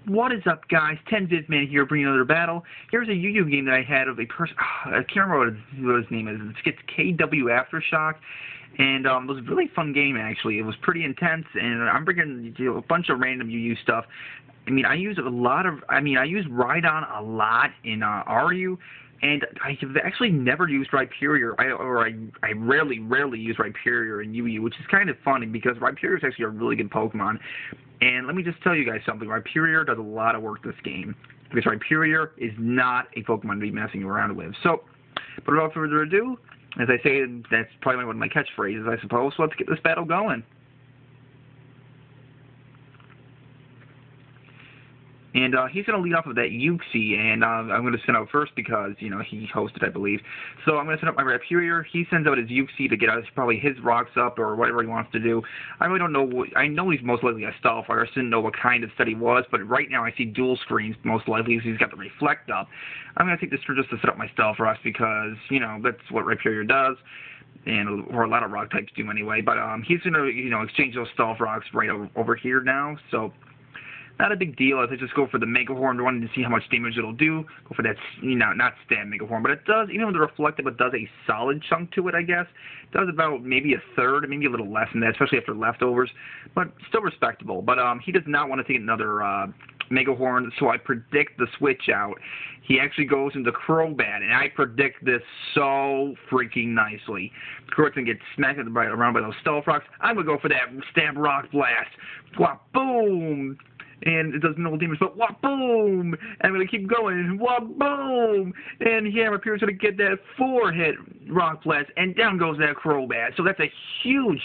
What is up, guys? 10VidMan here, bringing another battle. Here's a Yu-Gi-Oh game that I had of a person. I can't remember what his name is. It's KW Aftershock, and it was a really fun game actually. It was pretty intense, and I'm bringing a bunch of random Yu-Gi-Oh stuff. I mean, I use Rhydon a lot in RU, and I have actually never used Rhyperior. I rarely use Rhyperior in Yu-Gi-Oh, which is kind of funny because Rhyperior is actually a really good Pokemon. And let me just tell you guys something. Rhyperior does a lot of work this game because Rhyperior is not a Pokemon to be messing around with. So, but without further ado, as I say, that's probably one of my catchphrases, I suppose. So let's get this battle going. And he's going to lead off with that Uxie, and I'm going to send out first because, you know, he hosted, I believe. So I'm going to send out my Rhyperior. He sends out his Uxie to get out probably his rocks up or whatever he wants to do. I really don't know. I know he's most likely a Starfire. I just didn't know what kind of set he was, but right now I see dual screens most likely because he's got the Reflect up. I'm going to take this turn just to set up my Starfrost because, you know, that's what Rhyperior does. Or a lot of rock types do anyway. But he's going to, you know, exchange those Starfrosts right over here now. So not a big deal. I just go for the Mega Horn, wanting to see how much damage it'll do. Go for that, you know, not stab Mega Horn, but it does, even with the Reflective, it does a solid chunk to it, I guess. It does about maybe a third, maybe a little less than that, especially after leftovers, but still respectable. But he does not want to take another Mega Horn, so I predict the switch out. He actually goes into Crobat, and I predict this so freaking nicely. Crobat's going to get smacked around by those Stealth Rocks. I'm going to go for that Stab Rock Blast. Wah, boom! And it does no damage, but wah, boom! And I'm going to keep going, wah, boom! And yeah, Rhyperior's going to get that 4-hit Rock Blast, and down goes that Crobat. So that's a huge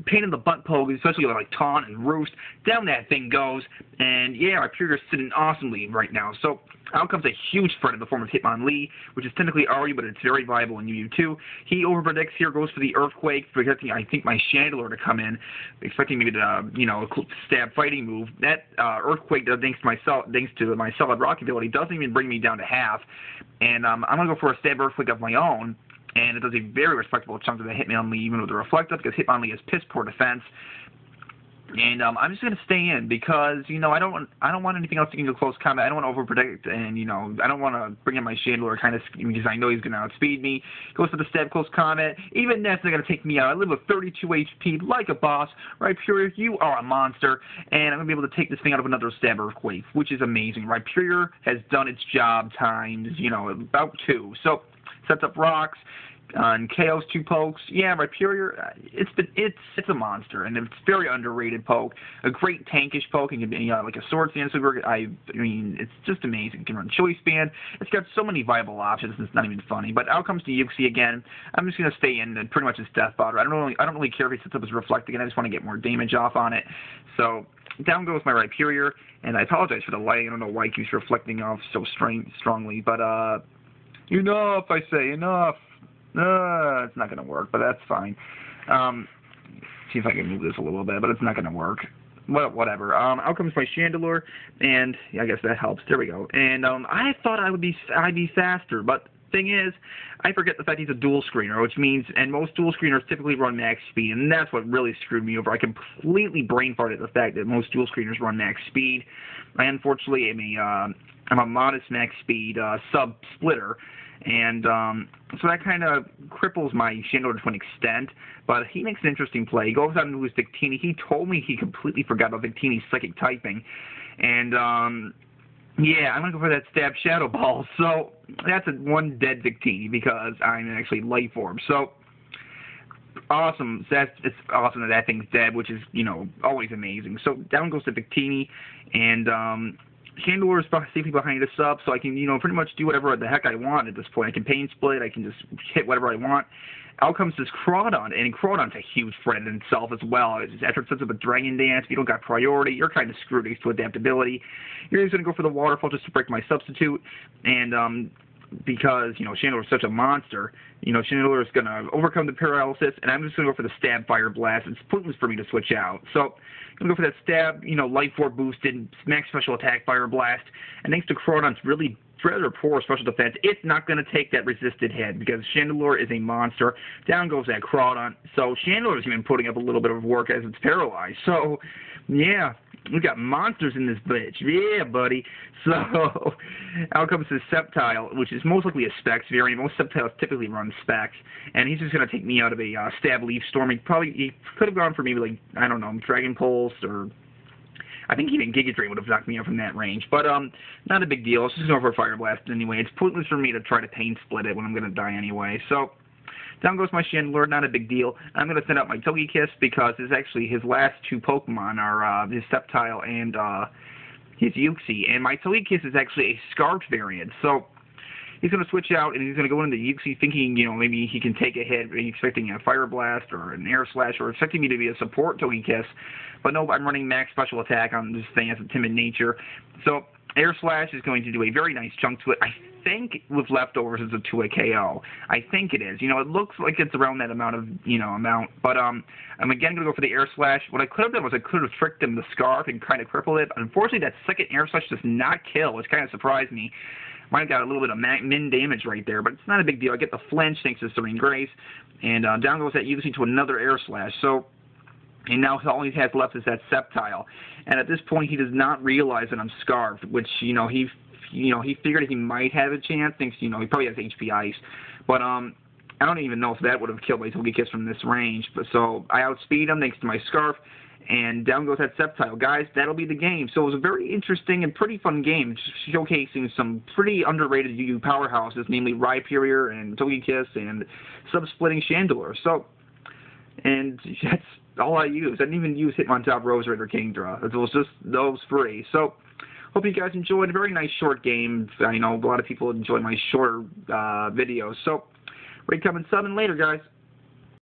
pain in the butt poke, especially like Taunt and Roost. Down that thing goes, and yeah, Rhyperior's sitting awesomely right now. So out comes a huge threat in the form of Hitmonlee, which is technically RU, but it's very viable in UU too. He overpredicts here, goes for the Earthquake, projecting, I think, my Chandelure to come in, expecting maybe to, you know, stab fighting move. That Earthquake, thanks to my Solid Rock ability, doesn't even bring me down to half. And I'm going to go for a Stab Earthquake of my own, and it does a very respectable chunk of the Hitmonlee, even with the Reflective, because Hitmonlee is piss poor defense. And I'm just gonna stay in because, you know, I don't want anything else to get into close combat. I don't want to overpredict, and, you know, I don't want to bring in my Chandelure kind of because I know he's gonna outspeed me. Goes for the stab close combat. Even that's not gonna take me out. I live with 32 HP like a boss. Rhyperior, you are a monster, and I'm gonna be able to take this thing out of another Stab Earthquake, which is amazing. Rhyperior has done its job times, you know, about 2. So sets up rocks. On KO's 2 pokes, yeah, Rhyperior, it's a monster, and it's very underrated poke. A great tankish poke, and can be, you know, like a Swords Dance. I mean, it's just amazing. It can run Chili Span. It's got so many viable options. It's not even funny. But out comes the Uxie again. I'm just gonna stay in and pretty much his Death Botter. I don't really care if he sets up his Reflect again. I just want to get more damage off on it. So down goes my Rhyperior, and I apologize for the lighting. I don't know why it keeps reflecting off so strongly, but enough, I say, enough. It's not going to work, but that's fine. See if I can move this a little bit, but it's not going to work. Well, whatever. Out comes my Chandelure, and yeah, I guess that helps. There we go. And I thought I'd be faster, but thing is, I forget the fact he's a dual screener, which means, and most dual screeners typically run max speed, and that's what really screwed me over. I completely brain farted the fact that most dual screeners run max speed. I unfortunately I'm a modest max speed sub splitter. And so that kind of cripples my Chandelure to an extent, but he makes an interesting play. He goes out into his Victini. He told me he completely forgot about Victini's psychic typing. And, yeah, I'm going to go for that Stab Shadow Ball. So that's one dead Victini because I'm actually Life Orb. So awesome. It's awesome that thing's dead, which is, you know, always amazing. So down goes the Victini, and Chandelure is safely behind us up, so I can, you know, pretty much do whatever the heck I want at this point. I can Pain Split, I can just hit whatever I want. Out comes this Crawdon, and Crawdon's a huge threat in itself as well. After it sets up a Dragon Dance, if you don't got priority, you're kind of screwed thanks to adaptability. You're just going to go for the Waterfall just to break my substitute, and because, you know, Chandelure is such a monster, you know, Chandelure is going to overcome the paralysis, and I'm just going to go for the Stab Fire Blast. It's pointless for me to switch out. So I'm going to go for that Stab, you know, Life Orb boosted, Max Special Attack Fire Blast, and thanks to Crawdon's really rather poor special defense, it's not going to take that resisted hit because Chandelure is a monster. Down goes that Crawdon. So Chandelure is even putting up a little bit of work as it's paralyzed. So, yeah, We got monsters in this bitch. Yeah, buddy. So, out comes his Sceptile, which is most likely a Specs variant. Most Sceptiles typically run Specs. And he's just going to take me out of a Stab Leaf Storm. He could have gone for maybe, like, I don't know, Dragon Pulse, or I think even Giga Drain would have knocked me out from that range. But, not a big deal. It's just going for a Fire Blast anyway. It's pointless for me to try to Pain Split it when I'm going to die anyway. So, down goes my Chandelure, not a big deal. I'm going to send out my Togekiss because it's actually his last two Pokemon are his Sceptile and his Uxie. And my Togekiss is actually a Scarfed variant. So he's going to switch out and he's going to go into Uxie thinking, you know, maybe he can take a hit, expecting a Fire Blast or an Air Slash, or expecting me to be a support Togekiss. But no, I'm running max special attack on this thing as a timid nature. So Air Slash is going to do a very nice chunk to it. I think with leftovers it's a 2-hit KO. I think it is. You know, it looks like it's around that amount. But I'm again going to go for the Air Slash. What I could have done was I could have tricked him the Scarf and kind of crippled it. Unfortunately, that second Air Slash does not kill, which kind of surprised me. Might have got a little bit of min damage right there, but it's not a big deal. I get the flinch thanks to Serene Grace, and down goes that Uxie to another Air Slash. So, and now all he has left is that Sceptile. And at this point, he does not realize that I'm Scarfed, which, he figured he might have a chance. Thinks, he probably has HP Ice. But, I don't even know if that would have killed my Togekiss from this range. But so, I outspeed him thanks to my Scarf, and down goes that Sceptile. Guys, that'll be the game. So it was a very interesting and pretty fun game, showcasing some pretty underrated UU powerhouses, namely Rhyperior and Togekiss and Sub-Splitting Chandelure. So, and that's all I used. I didn't even use Hitmontop, Roserade, or Kingdra. It was just those three. So, hope you guys enjoyed. A very nice short game. I know a lot of people enjoy my shorter videos. So, rate, comment, sub, and later, guys.